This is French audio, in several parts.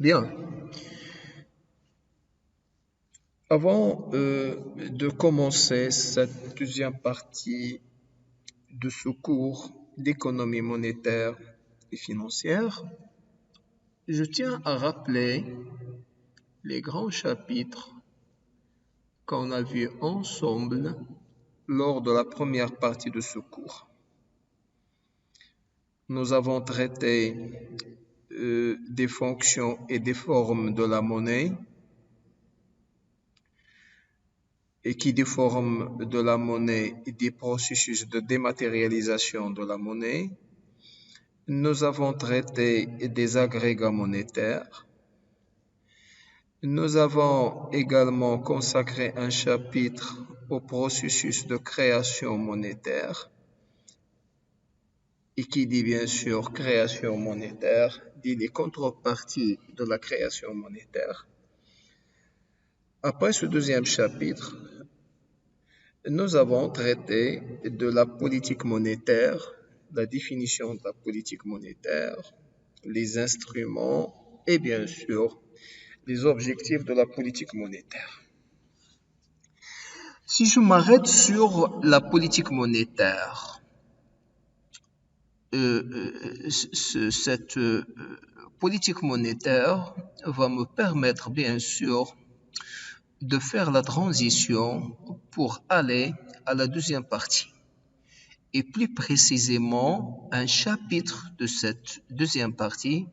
Bien, avant de commencer cette deuxième partie de ce cours d'économie monétaire et financière, je tiens à rappeler les grands chapitres qu'on a vus ensemble lors de la première partie de ce cours. Nous avons traité des fonctions et des formes de la monnaie, et qui dit forme de la monnaie et des processus de dématérialisation de la monnaie. Nous avons traité des agrégats monétaires. Nous avons également consacré un chapitre au processus de création monétaire. Et qui dit bien sûr création monétaire, dit les contreparties de la création monétaire. Après ce deuxième chapitre, nous avons traité de la politique monétaire, la définition de la politique monétaire, les instruments et bien sûr les objectifs de la politique monétaire. Si je m'arrête sur la politique monétaire, cette politique monétaire va me permettre bien sûr de faire la transition pour aller à la deuxième partie. Et plus précisément, un chapitre de cette deuxième partie,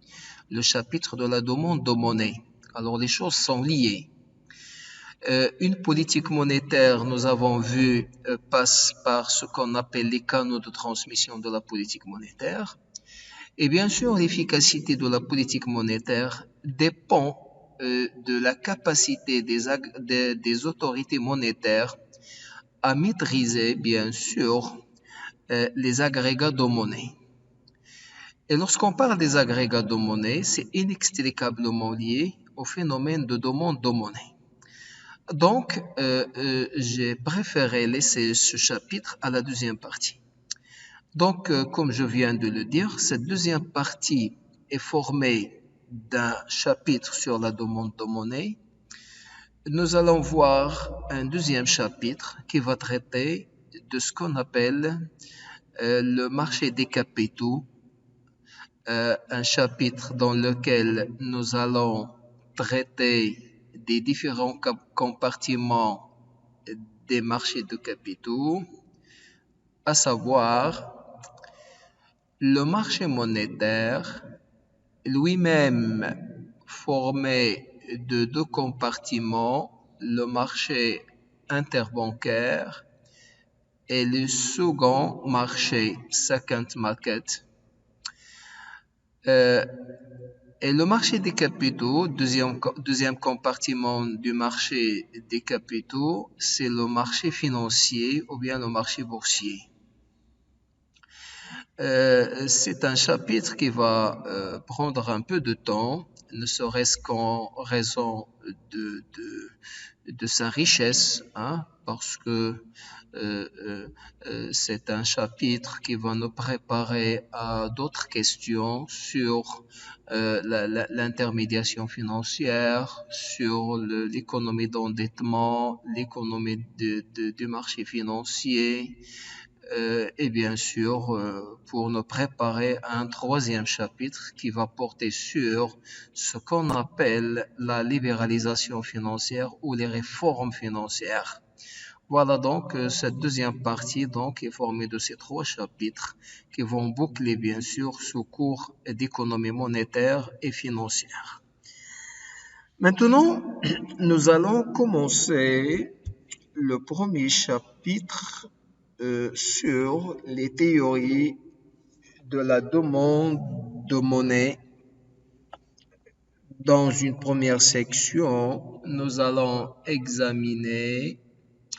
le chapitre de la demande de monnaie. Alors les choses sont liées. Une politique monétaire, nous avons vu, passe par ce qu'on appelle les canaux de transmission de la politique monétaire. Et bien sûr, l'efficacité de la politique monétaire dépend de la capacité des autorités monétaires à maîtriser, bien sûr, les agrégats de monnaie. Et lorsqu'on parle des agrégats de monnaie, c'est inextricablement lié au phénomène de demande de monnaie. Donc, j'ai préféré laisser ce chapitre à la deuxième partie. Donc, comme je viens de le dire, cette deuxième partie est formée d'un chapitre sur la demande de monnaie. Nous allons voir un deuxième chapitre qui va traiter de ce qu'on appelle le marché des capitaux, un chapitre dans lequel nous allons traiter des différents compartiments des marchés de capitaux, à savoir le marché monétaire, lui-même formé de deux compartiments, le marché interbancaire et le second marché, second market. Et le marché des capitaux, deuxième compartiment du marché des capitaux, c'est le marché financier ou bien le marché boursier. C'est un chapitre qui va prendre un peu de temps, ne serait-ce qu'en raison de sa richesse, hein, parce que c'est un chapitre qui va nous préparer à d'autres questions sur l'intermédiation financière, sur l'économie d'endettement, l'économie du marché financier, et bien sûr pour nous préparer à un troisième chapitre qui va porter sur ce qu'on appelle la libéralisation financière ou les réformes financières. Voilà donc cette deuxième partie donc est formée de ces trois chapitres qui vont boucler bien sûr ce cours d'économie monétaire et financière. Maintenant, nous allons commencer le premier chapitre sur les théories de la demande de monnaie. Dans une première section, nous allons examiner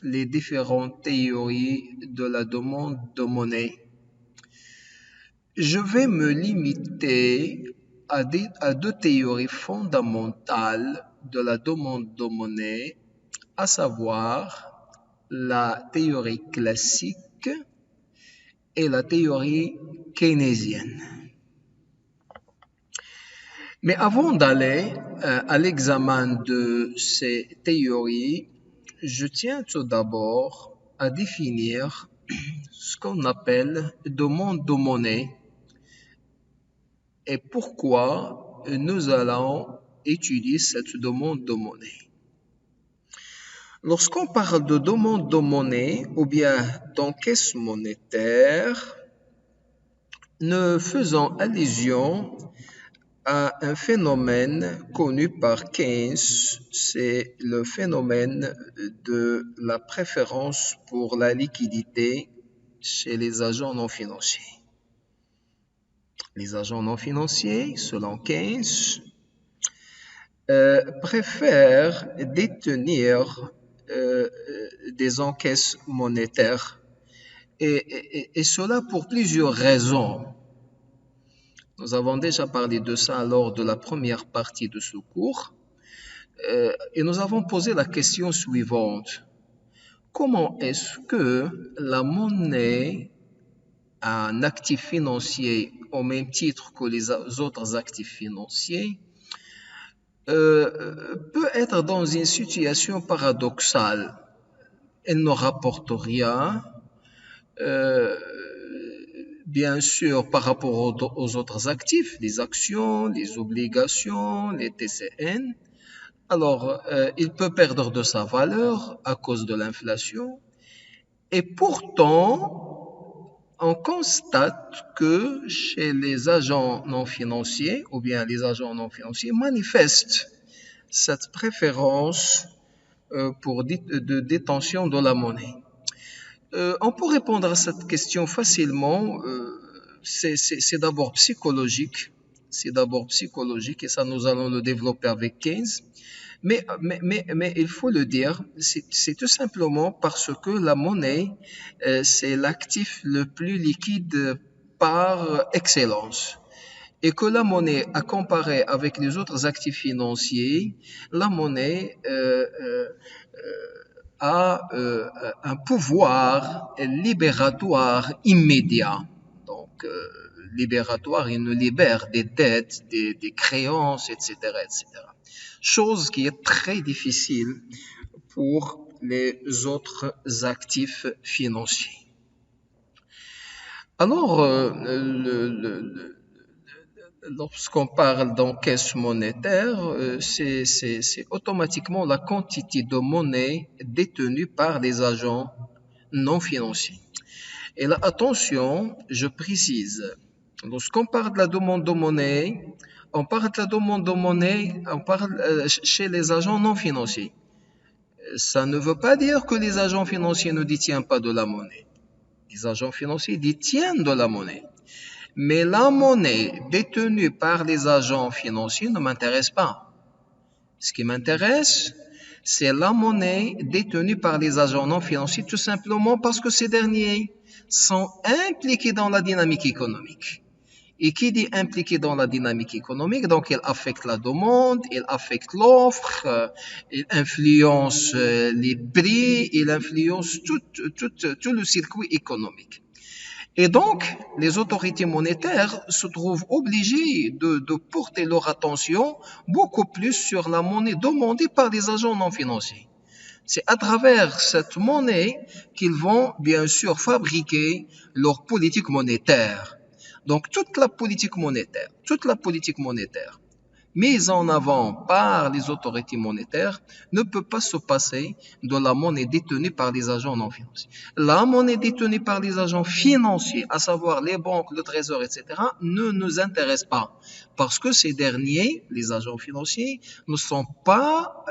les différentes théories de la demande de monnaie. Je vais me limiter à deux théories fondamentales de la demande de monnaie, à savoir la théorie classique et la théorie keynésienne. Mais avant d'aller à l'examen de ces théories, je tiens tout d'abord à définir ce qu'on appelle demande de monnaie et pourquoi nous allons étudier cette demande de monnaie. Lorsqu'on parle de demande de monnaie ou bien d'encaisse monétaire, nous faisons allusion à un phénomène connu par Keynes, c'est le phénomène de la préférence pour la liquidité chez les agents non financiers. Les agents non financiers, selon Keynes, préfèrent détenir des encaisses monétaires et cela pour plusieurs raisons. Nous avons déjà parlé de ça lors de la première partie de ce cours et nous avons posé la question suivante. Comment est-ce que la monnaie, un actif financier au même titre que les autres actifs financiers, peut être dans une situation paradoxale? Elle ne rapporte rien, bien sûr par rapport aux autres actifs, les actions, les obligations, les TCN. Alors, il peut perdre de sa valeur à cause de l'inflation. Et pourtant, on constate que chez les agents non financiers, ou bien les agents non financiers manifestent cette préférence pour de détention de la monnaie. On peut répondre à cette question facilement. C'est d'abord psychologique. C'est d'abord psychologique et ça nous allons le développer avec Keynes. Mais il faut le dire, c'est tout simplement parce que la monnaie, c'est l'actif le plus liquide par excellence. Et que la monnaie, à comparer avec les autres actifs financiers, la monnaie a un pouvoir libératoire immédiat. Donc, libératoire, il nous libère des dettes, des créances, etc., etc. Chose qui est très difficile pour les autres actifs financiers. Alors, lorsqu'on parle d'encaisse monétaire, c'est automatiquement la quantité de monnaie détenue par les agents non financiers. Et là, attention, je précise, lorsqu'on parle de la demande de monnaie, on parle de la demande de monnaie, on parle chez les agents non financiers. Ça ne veut pas dire que les agents financiers ne détiennent pas de la monnaie. Les agents financiers détiennent de la monnaie. Mais la monnaie détenue par les agents financiers ne m'intéresse pas. Ce qui m'intéresse, c'est la monnaie détenue par les agents non financiers, tout simplement parce que ces derniers sont impliqués dans la dynamique économique. Et qui dit impliqué dans la dynamique économique, donc il affecte la demande, il affecte l'offre, il influence les prix, il influence tout le circuit économique. Et donc, les autorités monétaires se trouvent obligées de porter leur attention beaucoup plus sur la monnaie demandée par les agents non financiers. C'est à travers cette monnaie qu'ils vont bien sûr fabriquer leur politique monétaire. Donc toute la politique monétaire mise en avant par les autorités monétaires ne peut pas se passer de la monnaie détenue par les agents non financiers. La monnaie détenue par les agents financiers, à savoir les banques, le trésor, etc., ne nous intéresse pas parce que ces derniers, les agents financiers, ne sont pas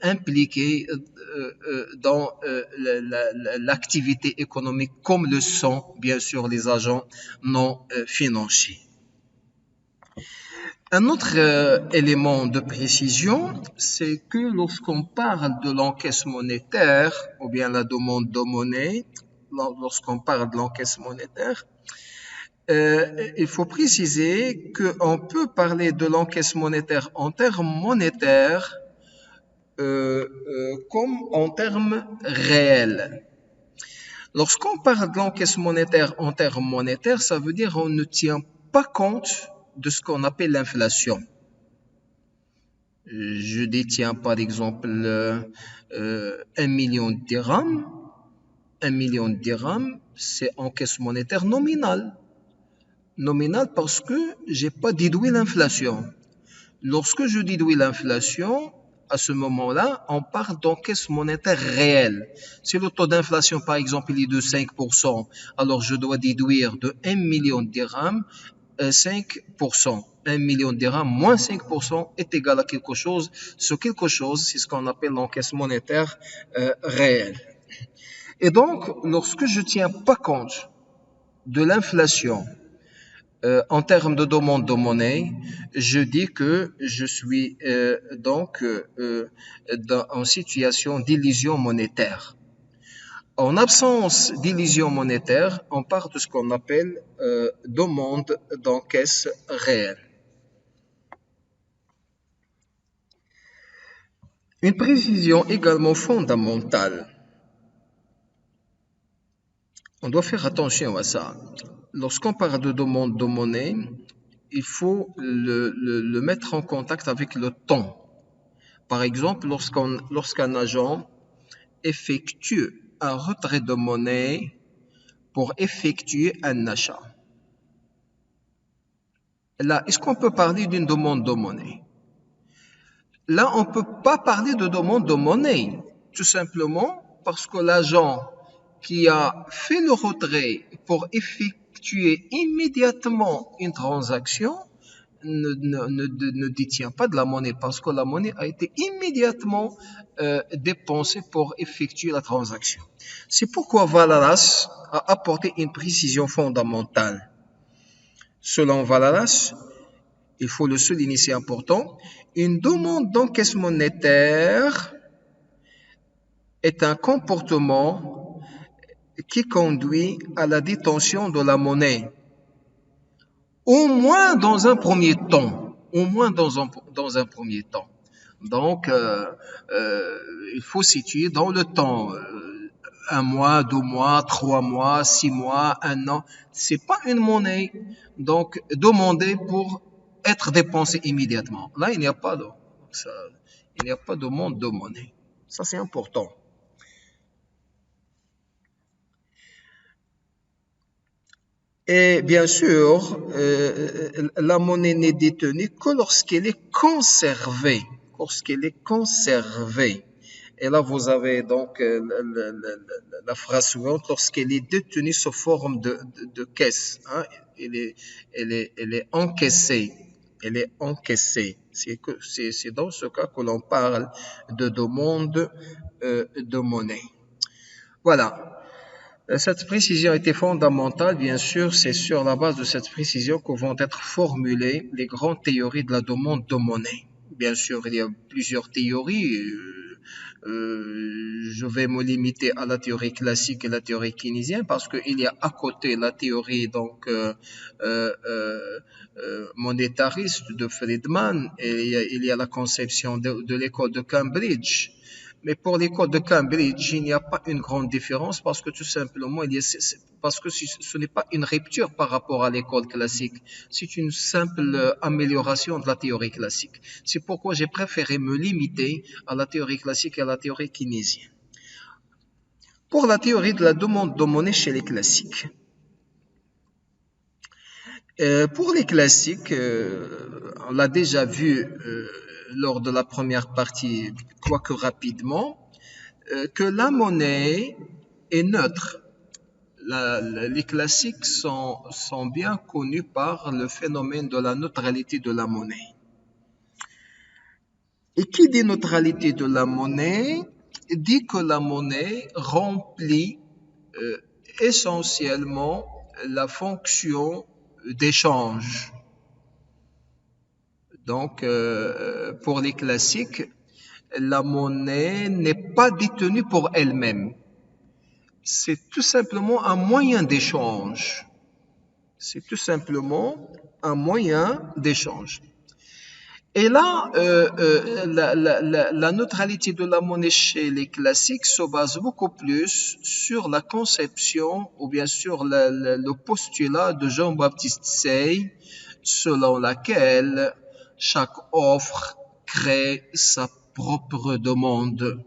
impliqués dans l'activité économique comme le sont bien sûr les agents non financiers. Un autre élément de précision, c'est que lorsqu'on parle de l'encaisse monétaire ou bien la demande de monnaie, lorsqu'on parle de l'encaisse monétaire, il faut préciser qu'on peut parler de l'encaisse monétaire en termes monétaires comme en termes réels. Lorsqu'on parle de l'encaisse monétaire en termes monétaires, ça veut dire qu'on ne tient pas compte de ce qu'on appelle l'inflation. Je détiens par exemple 1 million de dirhams. 1 million de dirhams, c'est en caisse monétaire nominale. Nominale parce que j'ai pas déduit l'inflation. Lorsque je déduis l'inflation, à ce moment-là, on parle d'encaisse monétaire réelle. Si le taux d'inflation, par exemple, il est de 5%, alors je dois déduire de 1 million de dirhams 5%. 1 million de dirhams moins 5% est égal à quelque chose. Ce quelque chose, c'est ce qu'on appelle l'encaisse monétaire réelle. Et donc, lorsque je tiens pas compte de l'inflation en termes de demande de monnaie, je dis que je suis en situation d'illusion monétaire. En absence d'illusion monétaire, on part de ce qu'on appelle demande d'encaisse réelle. Une précision également fondamentale. On doit faire attention à ça. Lorsqu'on parle de demande de monnaie, il faut le mettre en contact avec le temps. Par exemple, lorsqu'un agent effectue un retrait de monnaie pour effectuer un achat. Là, est-ce qu'on peut parler d'une demande de monnaie? Là, on ne peut pas parler de demande de monnaie, tout simplement parce que l'agent qui a fait le retrait pour effectuer immédiatement une transaction ne détient pas de la monnaie parce que la monnaie a été immédiatement dépensée pour effectuer la transaction. C'est pourquoi Valaras a apporté une précision fondamentale. Selon Valaras, il faut le souligner, c'est important, une demande d'encaisse monétaire est un comportement qui conduit à la détention de la monnaie. Au moins dans un premier temps. Au moins dans un premier temps. Donc, il faut situer dans le temps. 1 mois, 2 mois, 3 mois, 6 mois, 1 an. C'est pas une monnaie. Donc, demander pour être dépensé immédiatement. Là, il n'y a pas de demande de monnaie. Ça, c'est important. Et bien sûr, la monnaie n'est détenue que lorsqu'elle est conservée. Lorsqu'elle est conservée. Et là, vous avez donc la phrase suivante, lorsqu'elle est détenue sous forme de caisse. Hein, elle est encaissée. Elle est encaissée. C'est dans ce cas que l'on parle de demande de monnaie. Voilà. Cette précision était fondamentale, bien sûr, c'est sur la base de cette précision que vont être formulées les grandes théories de la demande de monnaie. Bien sûr, il y a plusieurs théories. Je vais me limiter à la théorie classique et la théorie keynésienne parce qu'il y a à côté la théorie monétariste de Friedman et il y a la conception de l'école de Cambridge. Mais pour l'école de Cambridge, il n'y a pas une grande différence parce que tout simplement, parce que ce n'est pas une rupture par rapport à l'école classique. C'est une simple amélioration de la théorie classique. C'est pourquoi j'ai préféré me limiter à la théorie classique et à la théorie keynésienne. Pour la théorie de la demande de monnaie chez les classiques. Pour les classiques, on l'a déjà vu lors de la première partie, quoique rapidement, que la monnaie est neutre. Les classiques sont bien connus par le phénomène de la neutralité de la monnaie. Et qui dit neutralité de la monnaie dit que la monnaie remplit essentiellement la fonction d'échange. Donc, pour les classiques, la monnaie n'est pas détenue pour elle-même. C'est tout simplement un moyen d'échange. C'est tout simplement un moyen d'échange. Et là, la neutralité de la monnaie chez les classiques se base beaucoup plus sur la conception ou bien sur le postulat de Jean-Baptiste Say selon laquelle chaque offre crée sa propre demande.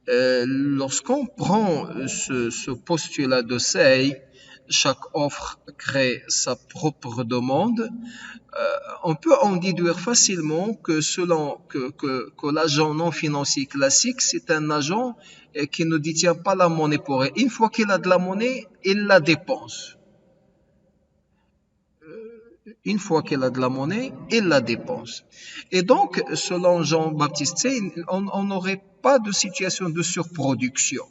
Lorsqu'on prend ce postulat de Say, chaque offre crée sa propre demande, on peut en déduire facilement que l'agent non financier classique, c'est un agent qui ne détient pas la monnaie pour elle. Une fois qu'il a de la monnaie, il la dépense. Une fois qu'il a de la monnaie, il la dépense. Et donc, selon Jean-Baptiste Say, on n'aurait pas de situation de surproduction.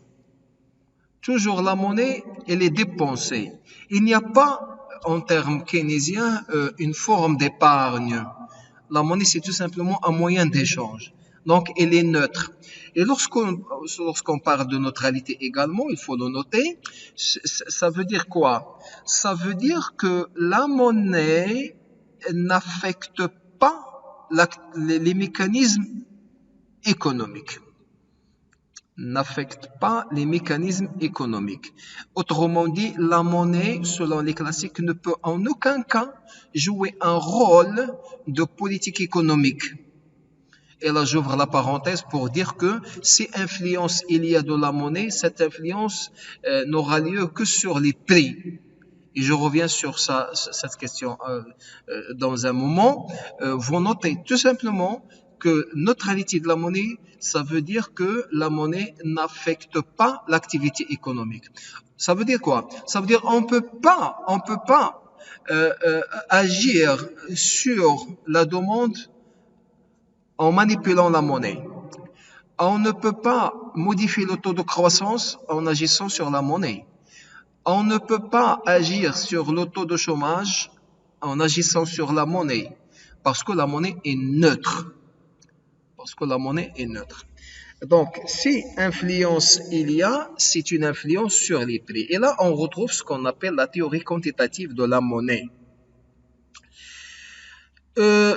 Toujours la monnaie, elle est dépensée. Il n'y a pas, en termes keynésiens, une forme d'épargne. La monnaie, c'est tout simplement un moyen d'échange. Donc, elle est neutre. Et lorsqu'on parle de neutralité également, il faut le noter, ça veut dire quoi? Ça veut dire que la monnaie n'affecte pas les mécanismes économiques. N'affecte pas les mécanismes économiques. Autrement dit, la monnaie, selon les classiques, ne peut en aucun cas jouer un rôle de politique économique. Et là, j'ouvre la parenthèse pour dire que si influence il y a de la monnaie, cette influence n'aura lieu que sur les prix. Et je reviens sur cette question dans un moment. Vous notez tout simplement que neutralité de la monnaie, ça veut dire que la monnaie n'affecte pas l'activité économique. Ça veut dire quoi? Ça veut dire on peut pas agir sur la demande en manipulant la monnaie. On ne peut pas modifier le taux de croissance en agissant sur la monnaie. On ne peut pas agir sur le taux de chômage en agissant sur la monnaie, parce que la monnaie est neutre. Parce que la monnaie est neutre. Donc, si influence il y a, c'est une influence sur les prix. Et là, on retrouve ce qu'on appelle la théorie quantitative de la monnaie.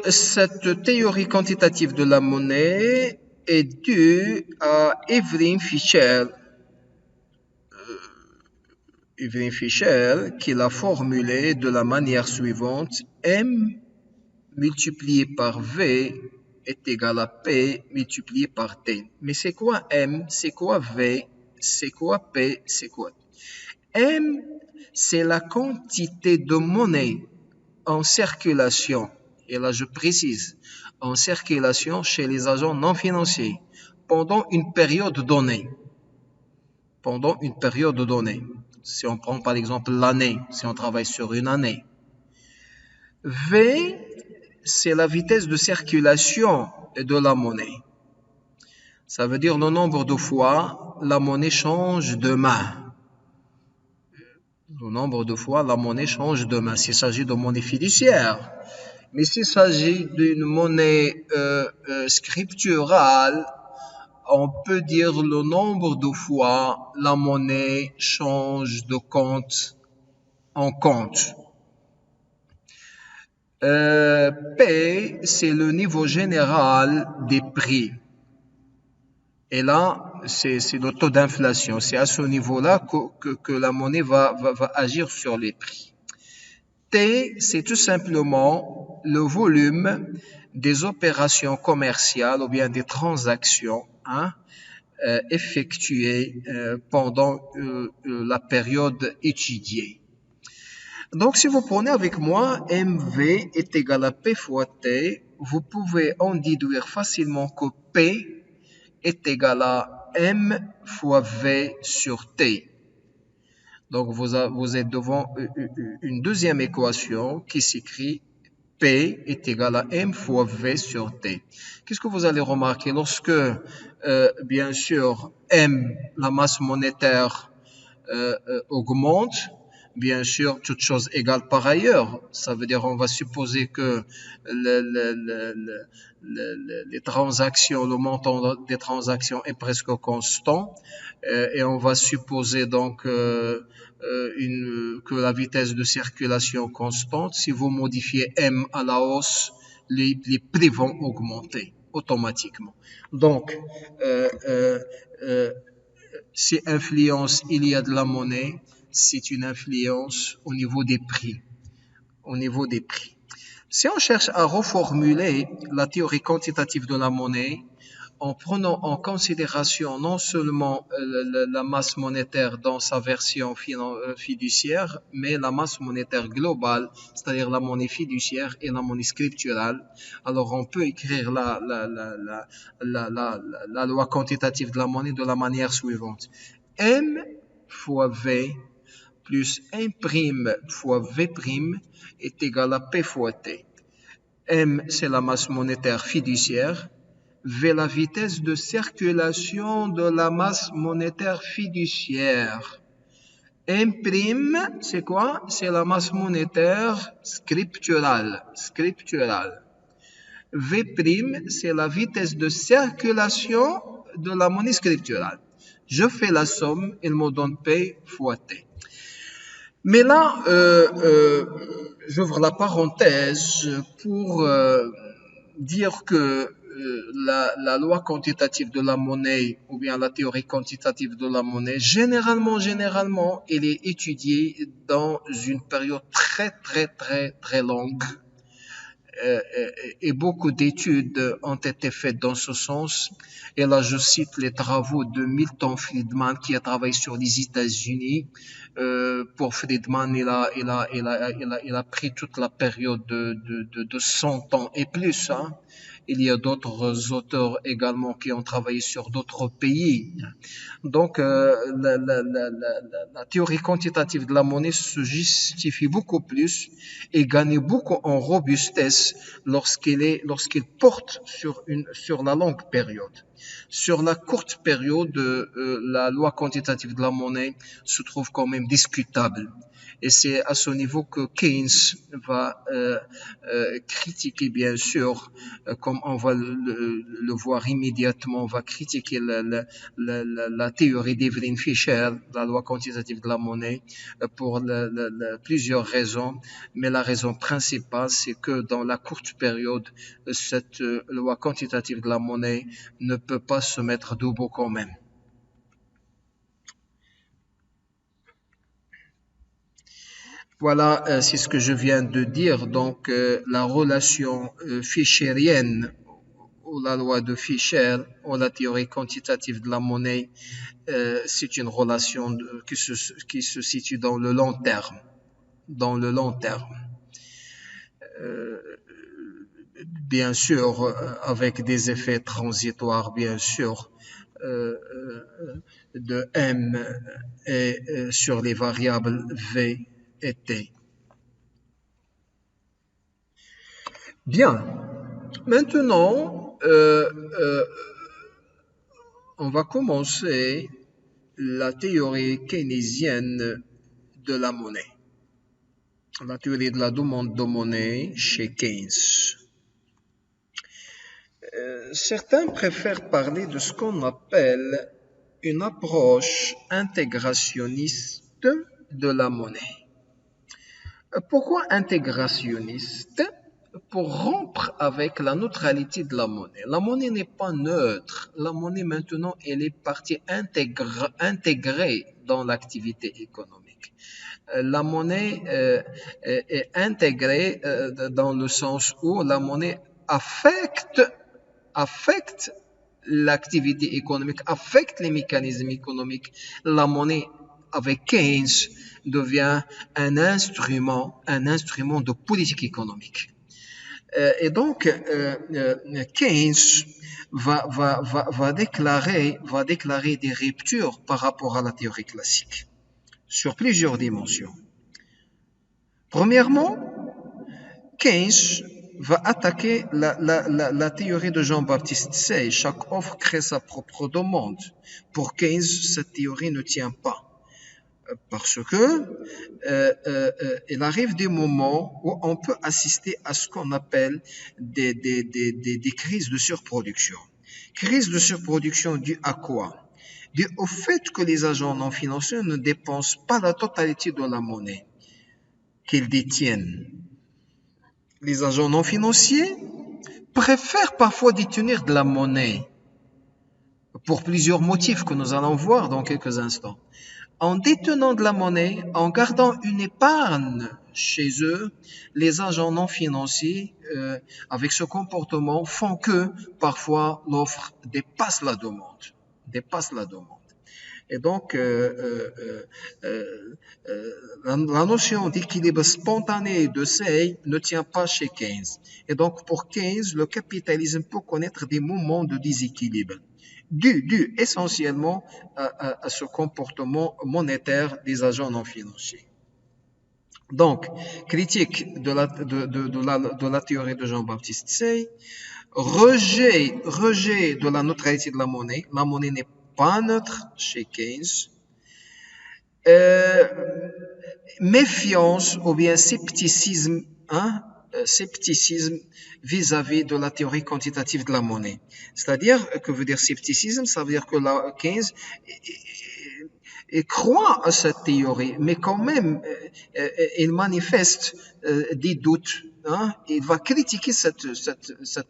Cette théorie quantitative de la monnaie est due à Evelyn Fisher. Evelyn Fisher qui l'a formulée de la manière suivante: M multiplié par V est égal à P multiplié par T. Mais c'est quoi M? C'est quoi V? C'est quoi P? C'est quoi? M, c'est la quantité de monnaie en circulation. Et là, je précise, en circulation chez les agents non financiers pendant une période donnée. Pendant une période donnée. Si on prend par exemple l'année, si on travaille sur une année. V, c'est la vitesse de circulation de la monnaie. Ça veut dire le nombre de fois la monnaie change de main. Le nombre de fois la monnaie change de main. S'il s'agit de monnaie fiduciaire. Mais s'il s'agit d'une monnaie scripturale, on peut dire le nombre de fois la monnaie change de compte en compte. P, c'est le niveau général des prix. Et là, c'est le taux d'inflation. C'est à ce niveau-là que la monnaie va agir sur les prix. T, c'est tout simplement le volume des opérations commerciales ou bien des transactions effectuées pendant la période étudiée. Donc, si vous prenez avec moi MV est égal à P fois T, vous pouvez en déduire facilement que P est égal à M fois V sur T. Donc, vous êtes devant une deuxième équation qui s'écrit P est égal à M fois V sur T. Qu'est-ce que vous allez remarquer? Lorsque, bien sûr, M, la masse monétaire, augmente, bien sûr, toute chose égale par ailleurs. Ça veut dire on va supposer que les transactions, le montant des transactions est presque constant et on va supposer donc que la vitesse de circulation constante. Si vous modifiez M à la hausse, les prix vont augmenter automatiquement. Donc, si influence il y a de la monnaie, c'est une influence au niveau des prix. Au niveau des prix. Si on cherche à reformuler la théorie quantitative de la monnaie, en prenant en considération non seulement la masse monétaire dans sa version fiduciaire, mais la masse monétaire globale, c'est-à-dire la monnaie fiduciaire et la monnaie scripturale. Alors on peut écrire la loi quantitative de la monnaie de la manière suivante. M fois V plus 1' fois V' est égal à P fois T. M, c'est la masse monétaire fiduciaire. V, la vitesse de circulation de la masse monétaire fiduciaire. M', c'est quoi? C'est la masse monétaire scripturale. V', c'est la vitesse de circulation de la monnaie scripturale. Je fais la somme, il me donne P fois T. Mais là, j'ouvre la parenthèse pour dire que la loi quantitative de la monnaie ou bien la théorie quantitative de la monnaie, généralement, elle est étudiée dans une période très longue. Et beaucoup d'études ont été faites dans ce sens. Et là, je cite les travaux de Milton Friedman qui a travaillé sur les États-Unis. Pour Friedman, il a pris toute la période de 100 ans et plus. Hein. Il y a d'autres auteurs également qui ont travaillé sur d'autres pays. Donc, la théorie quantitative de la monnaie se justifie beaucoup plus et gagne beaucoup en robustesse lorsqu'il porte sur la longue période. Sur la courte période, la loi quantitative de la monnaie se trouve quand même discutable. Et c'est à ce niveau que Keynes va critiquer, bien sûr, comme on va le voir immédiatement, va critiquer la théorie d'Evelyn Fisher, la loi quantitative de la monnaie, pour plusieurs raisons. Mais la raison principale, c'est que dans la courte période, cette loi quantitative de la monnaie ne peut pas se mettre debout quand même. Voilà, c'est ce que je viens de dire. Donc, la relation fichérienne ou la loi de Fisher ou la théorie quantitative de la monnaie, c'est une relation qui se situe dans le long terme. Bien sûr, avec des effets transitoires, bien sûr, de M et sur les variables V et T. Bien. Maintenant, on va commencer la théorie keynésienne de la monnaie. La théorie de la demande de monnaie chez Keynes. Certains préfèrent parler de ce qu'on appelle une approche intégrationniste de la monnaie. Pourquoi intégrationniste? Pour rompre avec la neutralité de la monnaie. La monnaie n'est pas neutre. La monnaie maintenant, elle est partie intégrée dans l'activité économique. La monnaie est intégrée dans le sens où la monnaie affecte l'activité économique, affecte les mécanismes économiques. La monnaie, avec Keynes, devient un instrument de politique économique. Et donc, Keynes va déclarer des ruptures par rapport à la théorie classique sur plusieurs dimensions. Premièrement, Keynes va attaquer la théorie de Jean-Baptiste Say. Chaque offre crée sa propre demande. Pour Keynes, cette théorie ne tient pas. Parce que il arrive des moments où on peut assister à ce qu'on appelle des crises de surproduction. Crise de surproduction due à quoi? Due au fait que les agents non financiers ne dépensent pas la totalité de la monnaie qu'ils détiennent. Les agents non financiers préfèrent parfois détenir de la monnaie pour plusieurs motifs que nous allons voir dans quelques instants. En détenant de la monnaie, en gardant une épargne chez eux, les agents non financiers, avec ce comportement, font que parfois l'offre dépasse la demande. Dépasse la demande. Et donc, la notion d'équilibre spontané de seuil ne tient pas chez Keynes. Et donc, pour Keynes, le capitalisme peut connaître des moments de déséquilibre, dû essentiellement à ce comportement monétaire des agents non financiers. Donc, critique de la théorie de Jean-Baptiste Say, rejet de la neutralité de la monnaie. La monnaie n'est pas neutre chez Keynes. Méfiance ou bien scepticisme, scepticisme vis-à-vis de la théorie quantitative de la monnaie. C'est-à-dire, que veut dire scepticisme? Ça veut dire que Keynes croit à cette théorie, mais quand même, il manifeste des doutes. Il va critiquer cette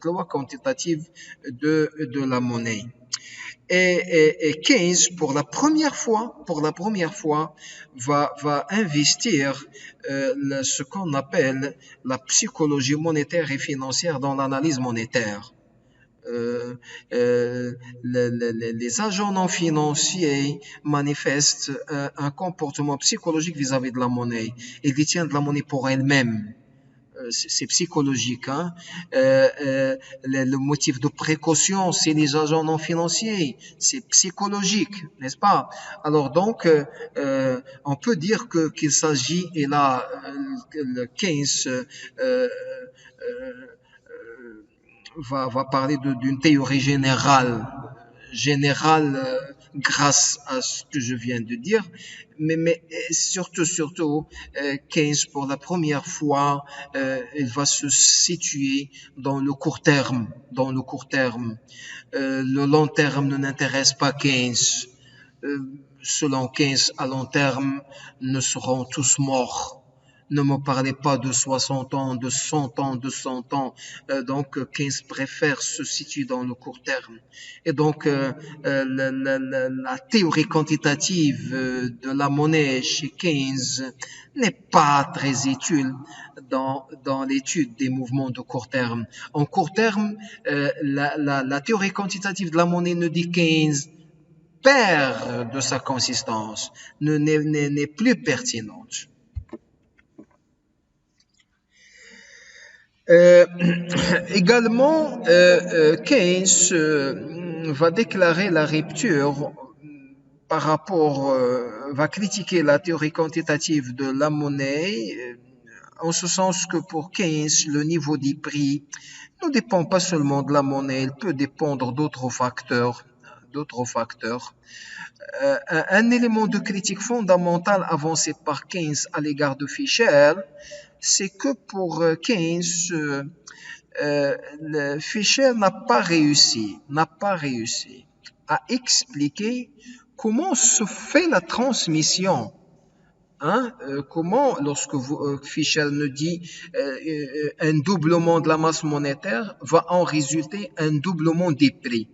loi quantitative de la monnaie. Et Keynes, pour la première fois, va investir ce qu'on appelle la psychologie monétaire et financière dans l'analyse monétaire. Les agents non financiers manifestent un comportement psychologique vis-à-vis de la monnaie. Ils détiennent de la monnaie pour elle-même. C'est psychologique. Le motif de précaution, c'est les agents non financiers. C'est psychologique, n'est-ce pas? Alors donc, on peut dire qu'il s'agit, et là, le Keynes va parler d'une théorie générale grâce à ce que je viens de dire, mais surtout, Keynes, pour la première fois, il va se situer dans le court terme. Le long terme ne n'intéresse pas Keynes. Selon Keynes, à long terme, nous serons tous morts. Ne me parlez pas de 60 ans, de 100 ans, de 100 ans. Donc, Keynes préfère se situer dans le court terme. Et donc, la théorie quantitative de la monnaie chez Keynes n'est pas très utile dans l'étude des mouvements de court terme. En court terme, la théorie quantitative de la monnaie ne dit Keynes perd de sa consistance, n'est plus pertinente. Également, Keynes va déclarer la rupture par rapport, va critiquer la théorie quantitative de la monnaie, en ce sens que pour Keynes, le niveau des prix ne dépend pas seulement de la monnaie, il peut dépendre d'autres facteurs. Un élément de critique fondamental avancé par Keynes à l'égard de Fischer, c'est que pour Keynes, Fischer n'a pas réussi à expliquer comment se fait la transmission. Comment, lorsque Fischer nous dit un doublement de la masse monétaire, va en résulter un doublement des prix.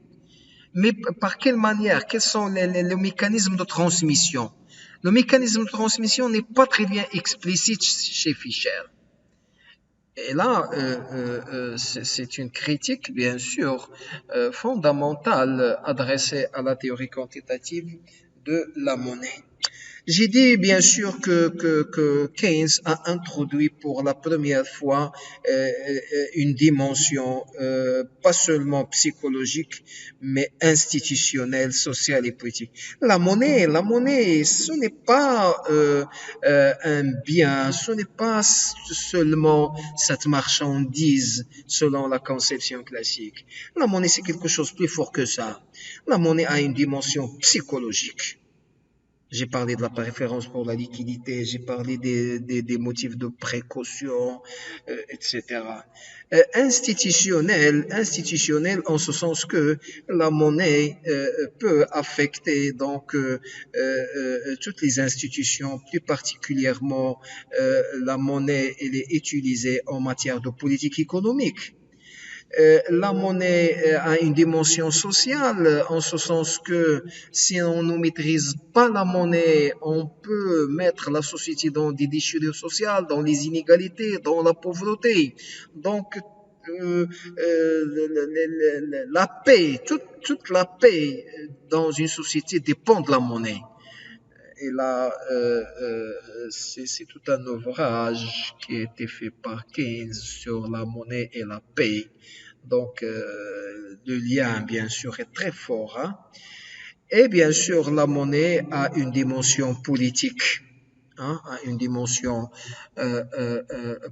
Mais par quelle manière? Quels sont les mécanismes de transmission? Le mécanisme de transmission n'est pas très bien explicite chez Fischer. Et là, c'est une critique, bien sûr, fondamentale adressée à la théorie quantitative de la monnaie. J'ai dit bien sûr que Keynes a introduit pour la première fois une dimension pas seulement psychologique, mais institutionnelle, sociale et politique. La monnaie, ce n'est pas un bien, ce n'est pas seulement cette marchandise selon la conception classique. La monnaie, c'est quelque chose de plus fort que ça. La monnaie a une dimension psychologique. J'ai parlé de la préférence pour la liquidité, j'ai parlé des motifs de précaution, etc. Institutionnel en ce sens que la monnaie peut affecter donc toutes les institutions, plus particulièrement la monnaie elle est utilisée en matière de politique économique. La monnaie a une dimension sociale, en ce sens que si on ne maîtrise pas la monnaie, on peut mettre la société dans des déchirures sociales, dans les inégalités, dans la pauvreté. Donc, la paix, toute la paix dans une société dépend de la monnaie. Et là, c'est tout un ouvrage qui a été fait par Keynes sur la monnaie et la paix. Donc, le lien, bien sûr, est très fort. Hein. Et bien sûr, la monnaie a une dimension politique. Hein, a une dimension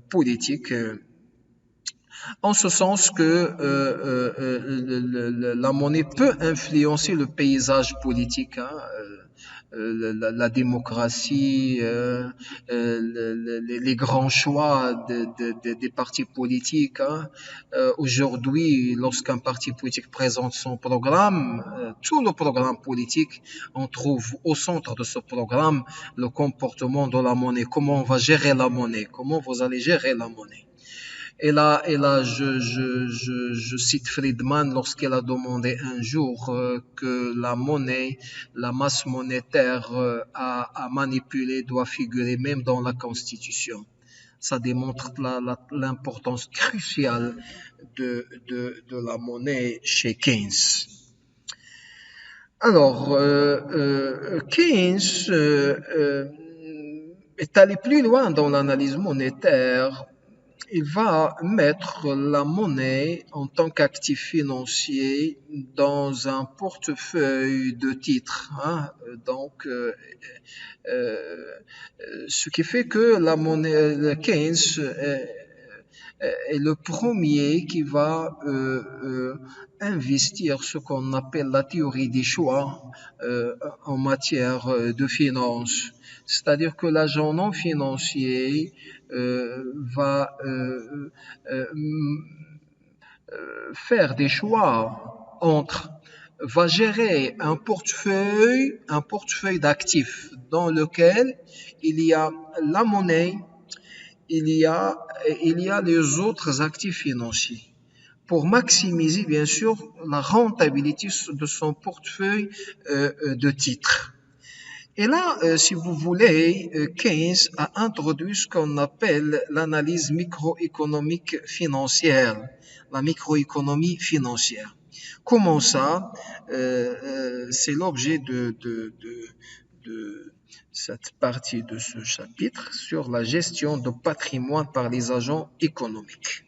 politique. En ce sens que la monnaie peut influencer le paysage politique. Hein, la démocratie, les grands choix des partis politiques. Hein. Aujourd'hui, lorsqu'un parti politique présente son programme, tout le programme politique, on trouve au centre de ce programme le comportement de la monnaie, comment on va gérer la monnaie, comment vous allez gérer la monnaie. Et là, je cite Friedman lorsqu'il a demandé un jour que la monnaie, la masse monétaire à manipuler doit figurer même dans la Constitution. Ça démontre l'importance cruciale de la monnaie chez Keynes. Alors, Keynes est allé plus loin dans l'analyse monétaire. Il va mettre la monnaie en tant qu'actif financier dans un portefeuille de titres. Hein. Donc, ce qui fait que la monnaie Keynes est le premier qui va investir ce qu'on appelle la théorie des choix en matière de finances. C'est-à-dire que l'agent non financier va faire des choix va gérer un portefeuille d'actifs dans lequel il y a la monnaie, il y a les autres actifs financiers pour maximiser bien sûr la rentabilité de son portefeuille de titres. Et là, si vous voulez, Keynes a introduit ce qu'on appelle l'analyse microéconomique financière, la microéconomie financière. Comment ça? C'est l'objet de cette partie de ce chapitre sur la gestion de patrimoine par les agents économiques.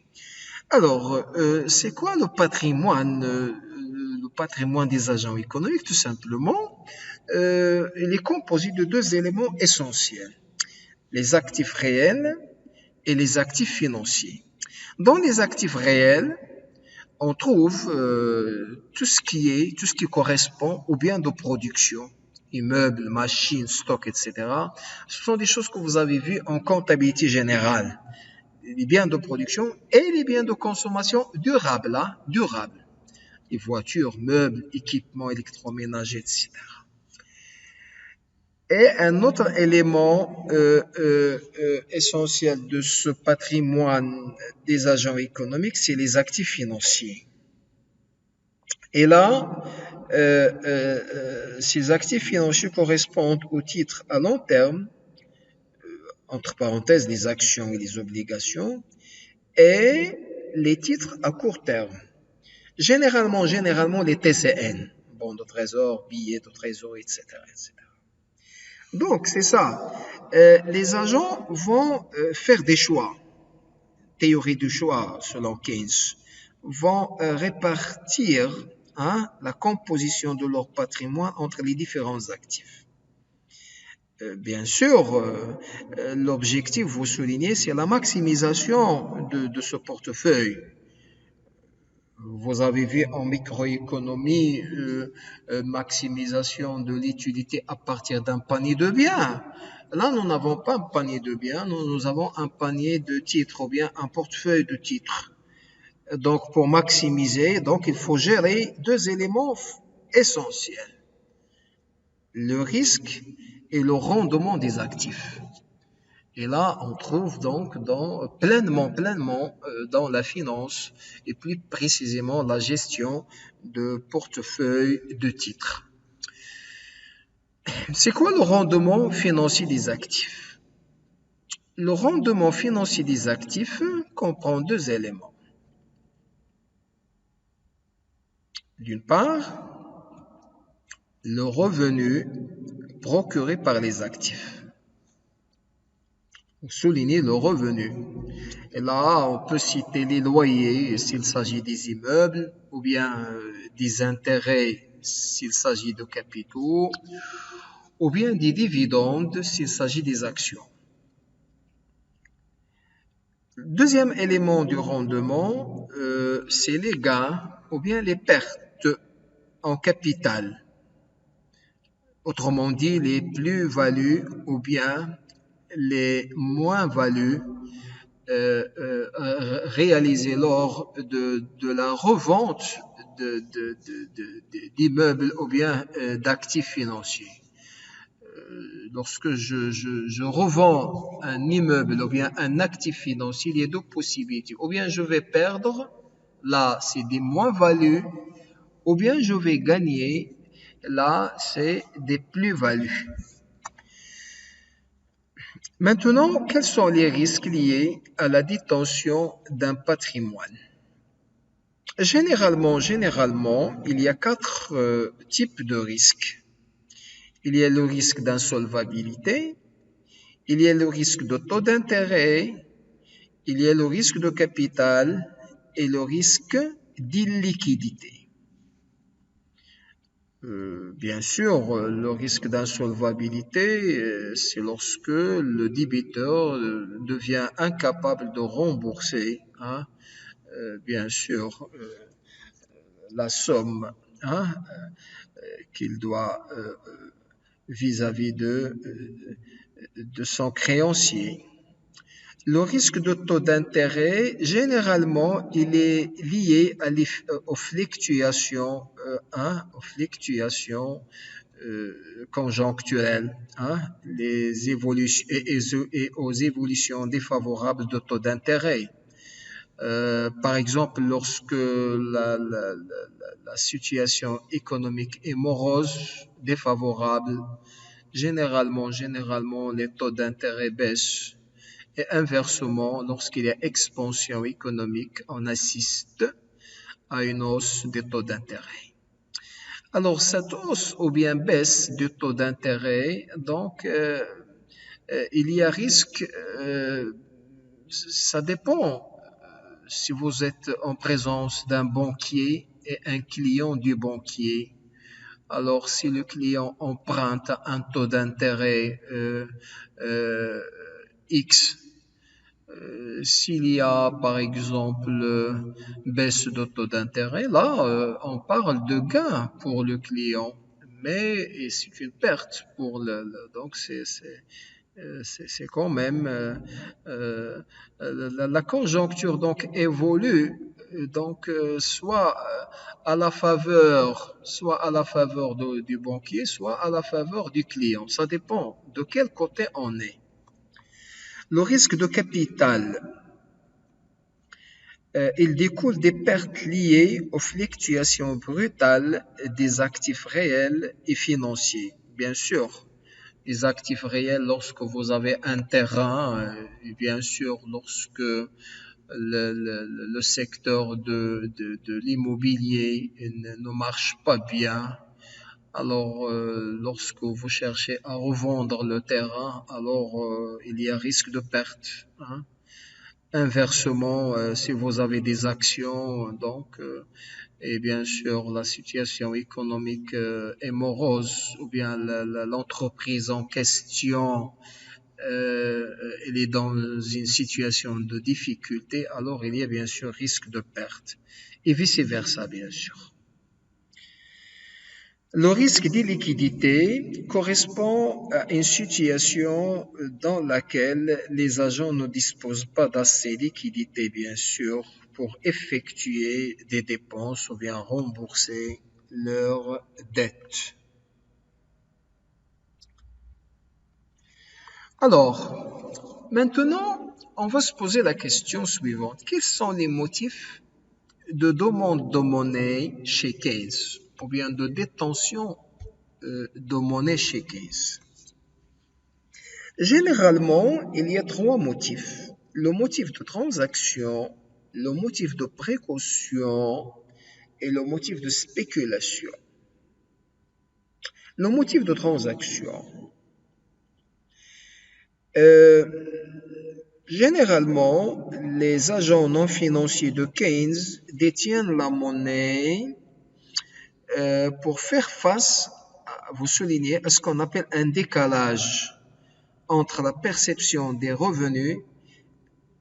Alors, c'est quoi le patrimoine des agents économiques? Tout simplement, il est composé de deux éléments essentiels, les actifs réels et les actifs financiers. Dans les actifs réels, on trouve tout ce qui correspond aux biens de production, immeubles, machines, stocks, etc. Ce sont des choses que vous avez vues en comptabilité générale. Les biens de production et les biens de consommation durables, hein, durables. Les voitures, meubles, équipements électroménagers, etc. Et un autre élément essentiel de ce patrimoine des agents économiques, c'est les actifs financiers. Et là, ces actifs financiers correspondent aux titres à long terme, entre parenthèses les actions et les obligations, et les titres à court terme. Généralement les TCN, bons de trésor, billets de trésor, etc. etc. Donc, c'est ça. Les agents vont faire des choix. Théorie du choix, selon Keynes, vont répartir la composition de leur patrimoine entre les différents actifs. Bien sûr, l'objectif, vous soulignez, c'est la maximisation de ce portefeuille. Vous avez vu en microéconomie, maximisation de l'utilité à partir d'un panier de biens. Là, nous n'avons pas un panier de biens, nous avons un panier de titres ou bien un portefeuille de titres. Donc, pour maximiser, il faut gérer deux éléments essentiels. Le risque et le rendement des actifs. Et là, on trouve donc pleinement dans la finance et plus précisément la gestion de portefeuille de titres. C'est quoi le rendement financier des actifs? Le rendement financier des actifs comprend deux éléments. D'une part, le revenu procuré par les actifs. Souligner le revenu. Et là, on peut citer les loyers s'il s'agit des immeubles, ou bien des intérêts s'il s'agit de capitaux, ou bien des dividendes s'il s'agit des actions. Deuxième élément du rendement, c'est les gains ou bien les pertes en capital. Autrement dit, les plus-values ou bien les moins-values réalisées lors de la revente d'immeubles ou bien d'actifs financiers. Lorsque je revends un immeuble ou bien un actif financier, il y a deux possibilités. Ou bien je vais perdre, là c'est des moins-values, ou bien je vais gagner, là c'est des plus-values. Maintenant, quels sont les risques liés à la détention d'un patrimoine? Généralement, il y a quatre types de risques. Il y a le risque d'insolvabilité, il y a le risque de taux d'intérêt, il y a le risque de capital et le risque d'illiquidité. Bien sûr, le risque d'insolvabilité, c'est lorsque le débiteur devient incapable de rembourser, hein, bien sûr, la somme hein, qu'il doit vis-à-vis de son créancier. Le risque de taux d'intérêt, généralement, il est lié aux fluctuations, conjoncturelles, les évolutions et aux évolutions défavorables de taux d'intérêt. Par exemple, lorsque la situation économique est morose, défavorable, généralement, les taux d'intérêt baissent. Et inversement, lorsqu'il y a expansion économique, on assiste à une hausse des taux d'intérêt. Alors, cette hausse ou bien baisse du taux d'intérêt, donc, il y a risque, ça dépend si vous êtes en présence d'un banquier et un client du banquier. Alors, si le client emprunte un taux d'intérêt X, s'il y a par exemple baisse de taux d'intérêt, là on parle de gain pour le client, mais c'est une perte pour donc c'est quand même la conjoncture donc évolue donc soit à la faveur du banquier, soit à la faveur du client. Ça dépend de quel côté on est. Le risque de capital, il découle des pertes liées aux fluctuations brutales des actifs réels et financiers. Bien sûr, les actifs réels lorsque vous avez un terrain, et bien sûr lorsque le secteur de l'immobilier ne marche pas bien. Alors, lorsque vous cherchez à revendre le terrain, alors il y a risque de perte. Hein. Inversement, si vous avez des actions, donc, et bien sûr la situation économique est morose, ou bien l'entreprise en question elle est dans une situation de difficulté, alors il y a bien sûr risque de perte, et vice-versa, bien sûr. Le risque d'illiquidité correspond à une situation dans laquelle les agents ne disposent pas d'assez de liquidité, bien sûr, pour effectuer des dépenses ou bien rembourser leurs dettes. Alors, Maintenant, on va se poser la question suivante. Quels sont les motifs de demande de monnaie chez Keynes ou bien de détention de monnaie chez Keynes? Généralement, il y a trois motifs. Le motif de transaction, le motif de précaution et le motif de spéculation. Le motif de transaction. Généralement, les agents non financiers de Keynes détiennent la monnaie pour faire face, vous soulignez, à ce qu'on appelle un décalage entre la perception des revenus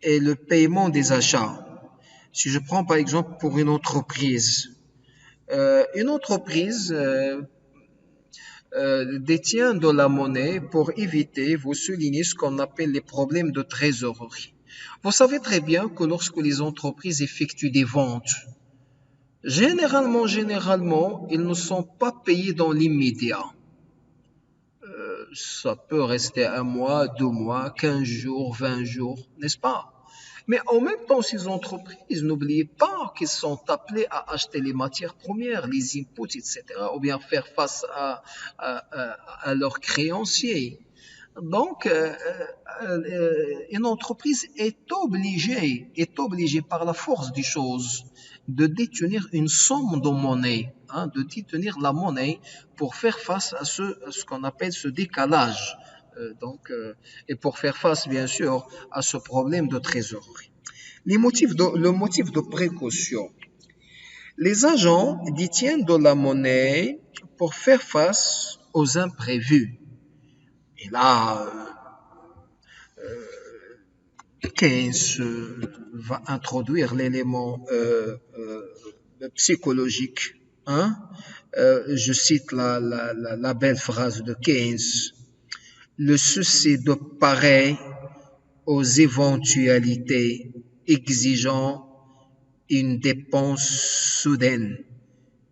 et le paiement des achats. Si je prends par exemple pour une entreprise détient de la monnaie pour éviter, vous soulignez, ce qu'on appelle les problèmes de trésorerie. Vous savez très bien que lorsque les entreprises effectuent des ventes, généralement, ils ne sont pas payés dans l'immédiat. Ça peut rester 1 mois, 2 mois, 15 jours, 20 jours, n'est-ce pas? Mais en même temps, ces entreprises, n'oubliez pas qu'elles sont appelées à acheter les matières premières, les inputs, etc., ou bien faire face à leurs créanciers. Donc, une entreprise est obligée par la force des choses de détenir une somme de monnaie, de détenir la monnaie pour faire face à ce qu'on appelle ce décalage. Et pour faire face, bien sûr, à ce problème de trésorerie. Le motif de précaution. Les agents détiennent de la monnaie pour faire face aux imprévus. Et là, Keynes va introduire l'élément psychologique. Je cite la belle phrase de Keynes. Le souci de parer aux éventualités exigeant une dépense soudaine.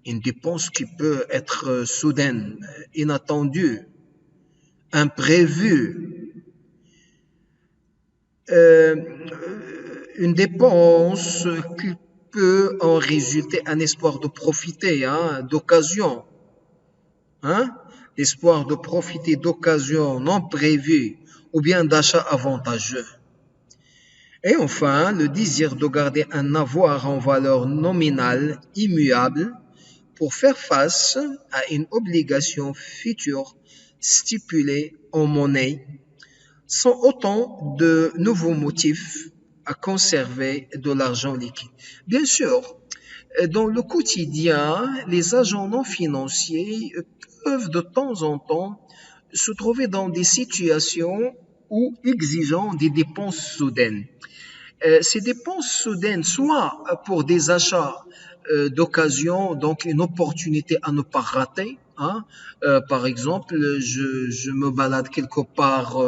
Une dépense qui peut être soudaine, inattendue, imprévue. Une dépense qui peut en résulter un espoir de profiter, d'occasion. L'espoir de profiter d'occasions non prévues ou bien d'achats avantageux. Et enfin, le désir de garder un avoir en valeur nominale immuable pour faire face à une obligation future stipulée en monnaie sont autant de nouveaux motifs à conserver de l'argent liquide. Bien sûr, dans le quotidien, les agents non financiers peuvent de temps en temps se trouver dans des situations où exigeant des dépenses soudaines. Ces dépenses soudaines, soit pour des achats d'occasion, donc une opportunité à ne pas rater. Par exemple, je me balade quelque part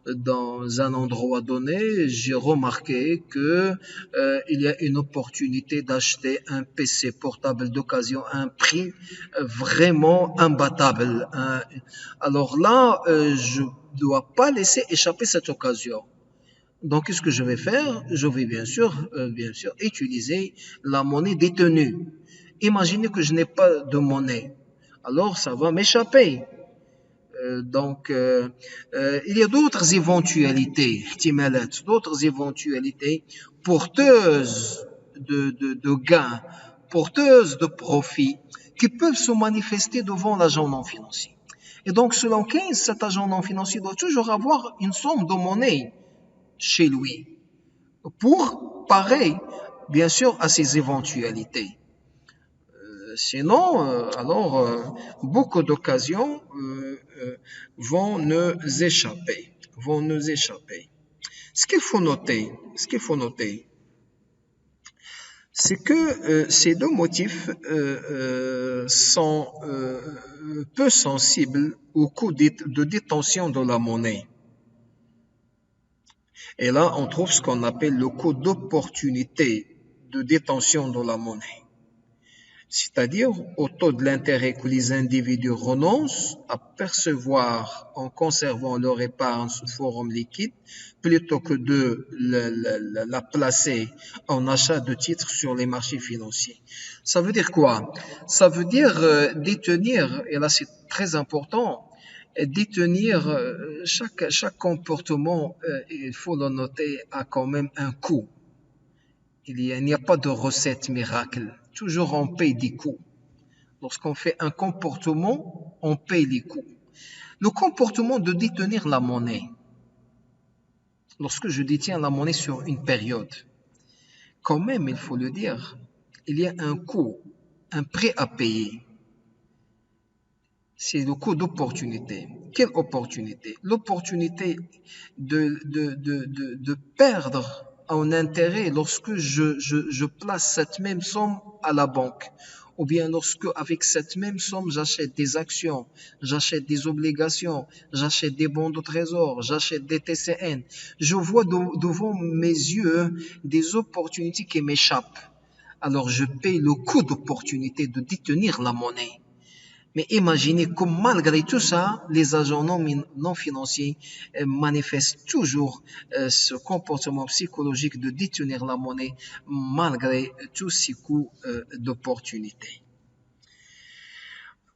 dans un endroit donné, j'ai remarqué que il y a une opportunité d'acheter un PC portable d'occasion à un prix vraiment imbattable. Alors là, je dois pas laisser échapper cette occasion. Donc, qu'est-ce que je vais faire? Je vais bien sûr utiliser la monnaie détenue. Imaginez que je n'ai pas de monnaie. Alors, ça va m'échapper. Il y a d'autres éventualités, d'autres éventualités porteuses de gains, porteuses de profit, qui peuvent se manifester devant l'agent non financier. Et donc, selon Keynes, cet agent non financier doit toujours avoir une somme de monnaie chez lui pour parer, bien sûr, à ces éventualités. Sinon, beaucoup d'occasions vont nous échapper. Ce qu'il faut noter, c'est que ces deux motifs sont peu sensibles au coût de détention de la monnaie. Et là, on trouve ce qu'on appelle le coût d'opportunité de détention de la monnaie. c'est-à-dire au taux de l'intérêt que les individus renoncent à percevoir en conservant leur épargne sous forme liquide plutôt que de la placer en achat de titres sur les marchés financiers. Ça veut dire quoi? Ça veut dire détenir, et là c'est très important, détenir chaque comportement, il faut le noter, a quand même un coût. Il n'y a pas de recette miracle. Toujours on paye des coûts. Lorsqu'on fait un comportement, on paye les coûts. Le comportement de détenir la monnaie. Lorsque je détiens la monnaie sur une période, quand même, il faut le dire, il y a un coût, un prix à payer. C'est le coût d'opportunité. Quelle opportunité? L'opportunité de perdre en intérêt lorsque je place cette même somme à la banque. Ou bien lorsque, avec cette même somme, j'achète des actions, j'achète des obligations, j'achète des bons de trésor, j'achète des TCN. Je vois devant mes yeux des opportunités qui m'échappent. Alors je paye le coût d'opportunité de détenir la monnaie. Mais imaginez que malgré tout ça, les agents non financiers manifestent toujours ce comportement psychologique de détenir la monnaie malgré tous ces coûts d'opportunité.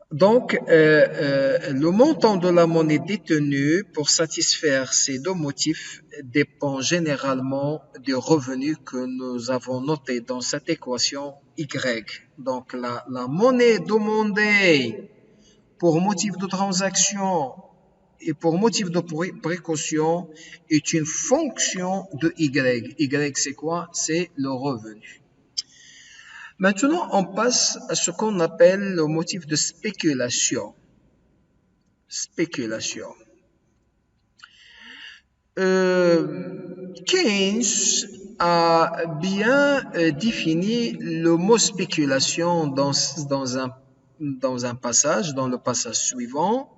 Donc, le montant de la monnaie détenue pour satisfaire ces deux motifs dépend généralement des revenus que nous avons notés dans cette équation Y. Donc, la monnaie demandée pour motif de transaction et pour motif de précaution est une fonction de Y. Y, c'est quoi? C'est le revenu. Maintenant, on passe à ce qu'on appelle le motif de spéculation. Spéculation. Keynes a bien défini le mot spéculation dans le passage suivant.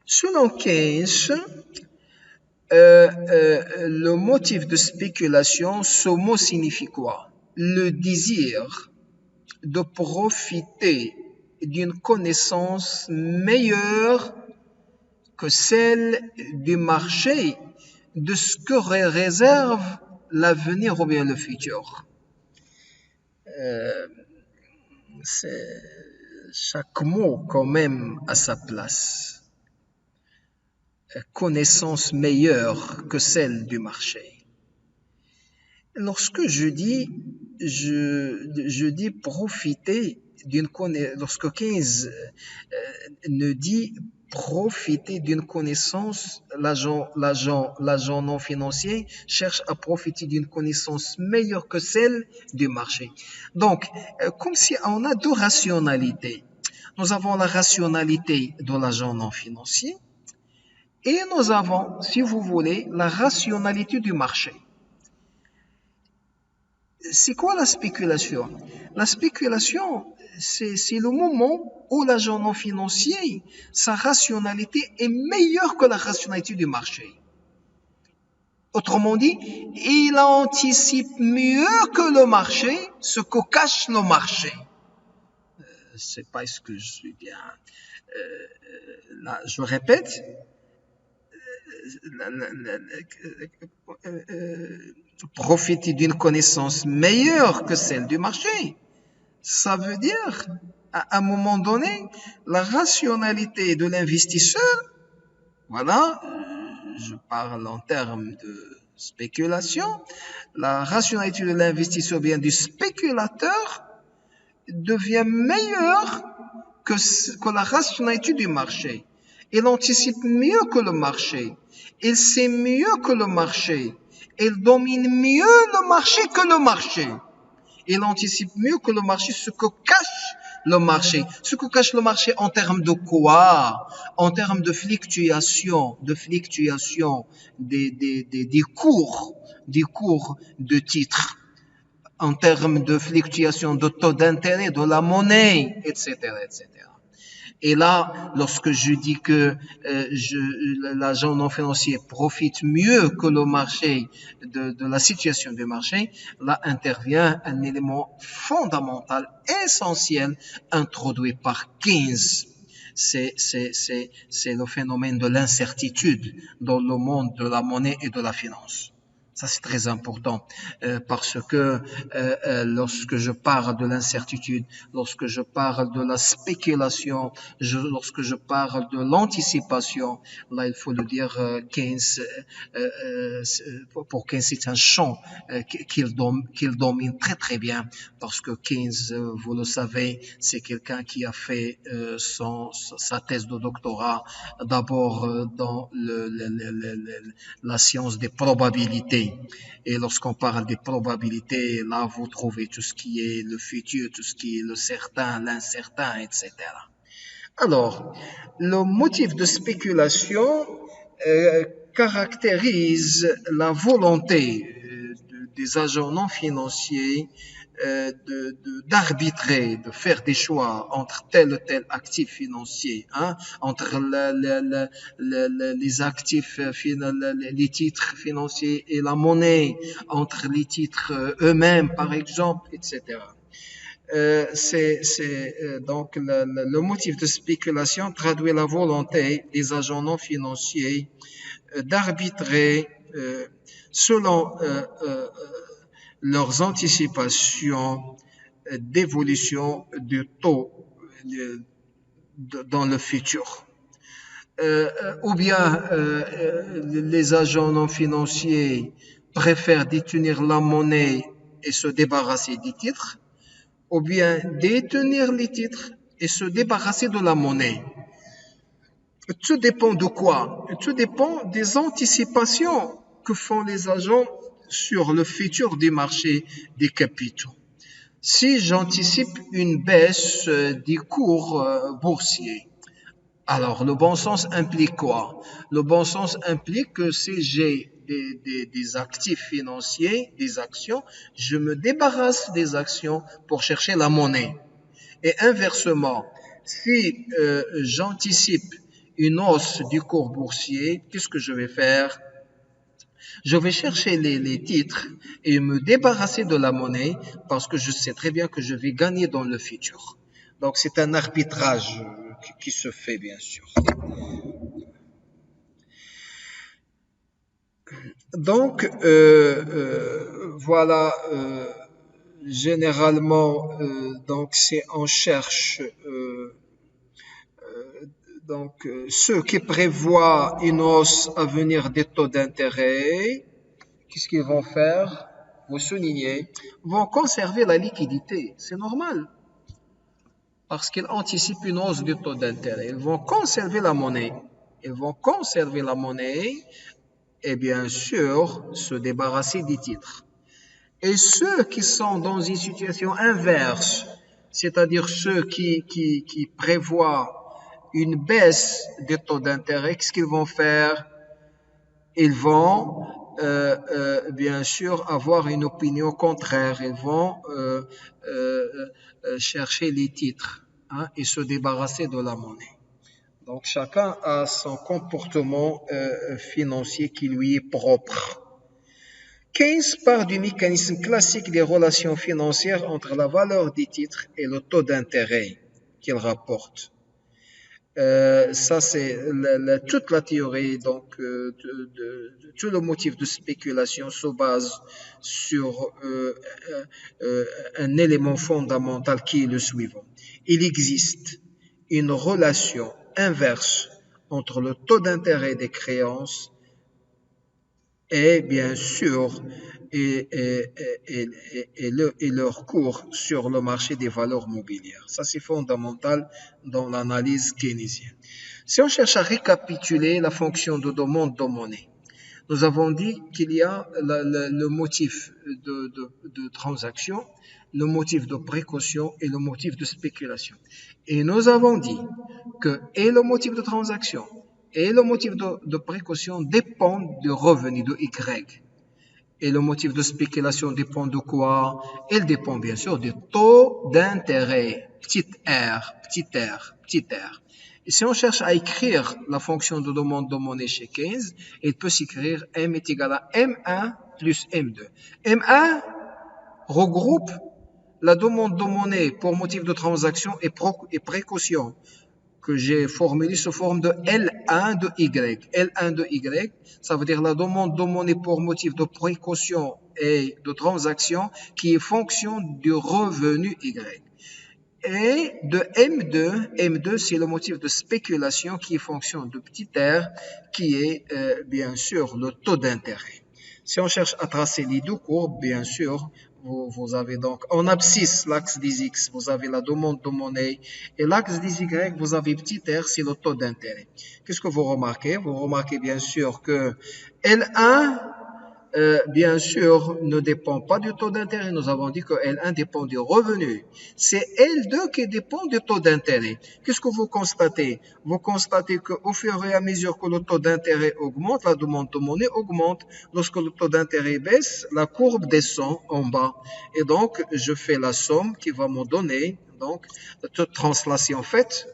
Selon Keynes, le motif de spéculation, ce mot signifie quoi? Le désir de profiter d'une connaissance meilleure que celle du marché de ce que réserve l'avenir ou bien le futur. Chaque mot quand même à sa place. Connaissance meilleure que celle du marché. Lorsque je dis profiter d'une connaissance, lorsque Keynes ne dit profiter d'une connaissance, l'agent non financier cherche à profiter d'une connaissance meilleure que celle du marché. Donc, comme si on a deux rationalités. Nous avons la rationalité de l'agent non financier et nous avons, si vous voulez, la rationalité du marché. C'est quoi la spéculation? La spéculation, c'est le moment où l'agent non financier, sa rationalité est meilleure que la rationalité du marché. Autrement dit, il anticipe mieux que le marché ce que cache le marché. C'est pas ce que je suis bien. Là, je répète. Profiter d'une connaissance meilleure que celle du marché. Ça veut dire, à un moment donné, la rationalité de l'investisseur, voilà, je parle en termes de spéculation, la rationalité de l'investisseur, bien du spéculateur, devient meilleure que la rationalité du marché. Il anticipe mieux que le marché. Il sait mieux que le marché. Il domine mieux le marché que le marché. Il anticipe mieux que le marché ce que cache le marché. Ce que cache le marché en termes de quoi? En termes de fluctuation des cours de titres. En termes de fluctuation de taux d'intérêt, de la monnaie, etc., etc. Et là, lorsque je dis que l'agent non financier profite mieux que le marché de la situation du marché, là intervient un élément fondamental, essentiel, introduit par Keynes. C'est le phénomène de l'incertitude dans le monde de la monnaie et de la finance. Ça, c'est très important parce que lorsque je parle de l'incertitude, lorsque je parle de la spéculation, lorsque je parle de l'anticipation, là, il faut le dire, Keynes, pour Keynes, c'est un champ qu'il domine très très bien parce que Keynes, vous le savez, c'est quelqu'un qui a fait sa thèse de doctorat d'abord dans la science des probabilités. Et lorsqu'on parle des probabilités, là, vous trouvez tout ce qui est le futur, tout ce qui est le certain, l'incertain, etc. Alors, le motif de spéculation caractérise la volonté des agents non financiers d'arbitrer, de faire des choix entre tel ou tel actif financier, entre les actifs, les titres financiers et la monnaie, entre les titres eux-mêmes, par exemple, etc. Donc le motif de spéculation traduit la volonté des agents non financiers d'arbitrer selon leurs anticipations d'évolution du taux dans le futur. Ou bien les agents non financiers préfèrent détenir la monnaie et se débarrasser des titres, ou bien détenir les titres et se débarrasser de la monnaie. Tout dépend de quoi? Tout dépend des anticipations que font les agents sur le futur du marché des capitaux. Si j'anticipe une baisse des cours boursiers, alors le bon sens implique quoi? Le bon sens implique que si j'ai des actifs financiers, des actions, je me débarrasse des actions pour chercher la monnaie. Et inversement, si j'anticipe une hausse du cours boursier, qu'est-ce que je vais faire? Je vais chercher les titres et me débarrasser de la monnaie parce que je sais très bien que je vais gagner dans le futur. Donc c'est un arbitrage qui se fait bien sûr. Donc voilà, généralement, donc c'est on cherche donc ceux qui prévoient une hausse à venir des taux d'intérêt, qu'est-ce qu'ils vont faire? Vous soulignez, vont conserver la liquidité. C'est normal. Parce qu'ils anticipent une hausse du taux d'intérêt. Ils vont conserver la monnaie. Ils vont conserver la monnaie et bien sûr se débarrasser des titres. Et ceux qui sont dans une situation inverse, c'est-à-dire ceux qui prévoient une baisse des taux d'intérêt, qu'est-ce qu'ils vont faire? Ils vont bien sûr avoir une opinion contraire. Ils vont chercher les titres et se débarrasser de la monnaie. Donc chacun a son comportement financier qui lui est propre. Keynes part du mécanisme classique des relations financières entre la valeur des titres et le taux d'intérêt qu'il rapporte. Ça, c'est toute la théorie, donc tout le motif de spéculation se base sur un élément fondamental qui est le suivant. Il existe une relation inverse entre le taux d'intérêt des créances et bien sûr et leur cours sur le marché des valeurs mobilières. Ça, c'est fondamental dans l'analyse keynésienne. Si on cherche à récapituler la fonction de demande de monnaie, nous avons dit qu'il y a le motif de transaction, le motif de précaution et le motif de spéculation. Et nous avons dit que et le motif de transaction et le motif de précaution dépendent du revenu de Y. Et le motif de spéculation dépend de quoi? Il dépend bien sûr du taux d'intérêt. Petit r, petit r, petit r. Et si on cherche à écrire la fonction de demande de monnaie chez Keynes, il peut s'écrire M est égal à M1 plus M2. M1 regroupe la demande de monnaie pour motif de transaction et précaution que j'ai formulé sous forme de L1 de Y. L1 de Y, ça veut dire la demande de monnaie pour motif de précaution et de transaction qui est fonction du revenu Y. Et de M2, M2 c'est le motif de spéculation qui est fonction de petit r, qui est bien sûr le taux d'intérêt. Si on cherche à tracer les deux courbes, bien sûr, vous avez donc en abscisse l'axe des X, vous avez la demande de monnaie, et l'axe des Y, vous avez petit r, c'est le taux d'intérêt. Qu'est-ce que vous remarquez? Vous remarquez bien sûr que L1, bien sûr, ne dépend pas du taux d'intérêt. Nous avons dit que L1 dépend du revenu. C'est L2 qui dépend du taux d'intérêt. Qu'est-ce que vous constatez? Vous constatez qu'au fur et à mesure que le taux d'intérêt augmente, la demande de monnaie augmente. Lorsque le taux d'intérêt baisse, la courbe descend en bas. Et donc, je fais la somme qui va me donner, donc, toute translation faite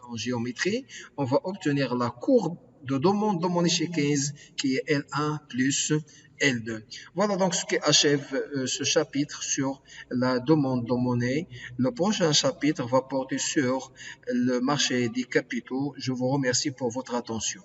en géométrie, on va obtenir la courbe de demande de monnaie chez Keynes qui est L1 plus L2. Voilà donc ce qui achève ce chapitre sur la demande de monnaie. Le prochain chapitre va porter sur le marché des capitaux. Je vous remercie pour votre attention.